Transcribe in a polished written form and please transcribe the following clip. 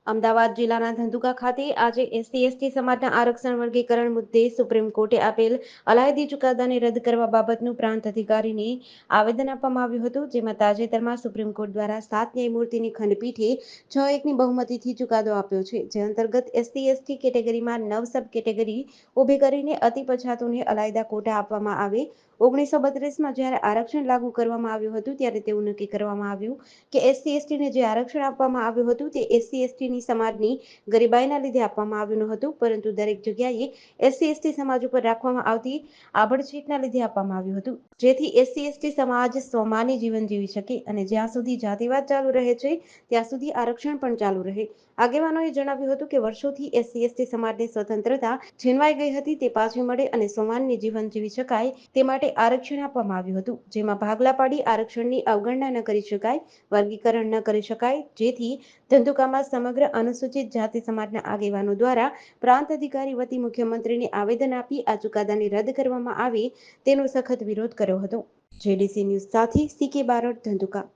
અમદાવાદ જિલ્લાના ધંધુકા ખાતે આજે એસસી/એસટી સમાજના આરક્ષણ વર્ગીકરણ મુદ્દે સુપ્રીમ કોર્ટે આપેલ અલાયદી ચુકાદાને રદ કરવા બાબતનું પ્રાંત અધિકારીને આવેદન આપવામાં આવ્યું હતું, જેમાં તાજેતરમાં સુપ્રીમ કોર્ટ દ્વારા 7 ન્યાયમૂર્તિની ખંડપીઠે 6-1ની બહુમતીથી ચુકાદો આપ્યો છે, જે અંતર્ગત એસસી/એસટી કેટેગરીમાં 9 સબ કેટેગરી ઊભી કરીને અતિ પછાતોને અલાયદા કોટા આપવામાં આવે। 1932માં જ્યારે આરક્ષણ લાગુ કરવામાં આવ્યું હતું, ત્યારે તેવું નક્કી કરવામાં આવ્યું કે એસસી/એસટીને જે આરક્ષણ આપવામાં આવ્યું હતું તે એસસી/એસટી સમાજની ગરીબાઈના લીધે આપવામાં આવ્યું ન હતું, પરંતુ દરેક જગ્યાએ એસસી/એસટી સમાજ ઉપર રાખવામાં આવતી આભડછેટના લીધે આપવામાં આવ્યું હતું, જેથી એસસી/એસટી સમાજ સ્વમાની જીવન જીવી શકે અને જ્યાં સુધી જાતિવાદ ચાલુ રહે છે ત્યાં સુધી આરક્ષણ પણ ચાલુ રહે। આગેવાનોએ જણાવ્યું હતું કે વર્ષોથી એસસી/એસટી સમાજને સ્વતંત્રતા છીનવાઈ ગઈ હતી, તે પાછી મળે અને સ્વમાનની જીવન જીવી શકાય તે માટે આરક્ષણ આપવામાં આવ્યું હતું, જેમાં ભાગલા પાડી આરક્ષણની અવગણના ન કરી શકાય, વર્ગીકરણ ન કરી શકાય, જેથી ધંધુકામાં સમગ્ર અનુસૂચિત જાતિ સમાજના આગેવાનો દ્વારા પ્રાંત અધિકારી વતી મુખ્યમંત્રીને આવેદન આપી આ ચુકાદાને રદ કરવામાં આવે તેનો સખત વિરોધ કર્યો હતો। જેડીસી ન્યૂઝ સાથે CK બારોટ, ધંધુકા।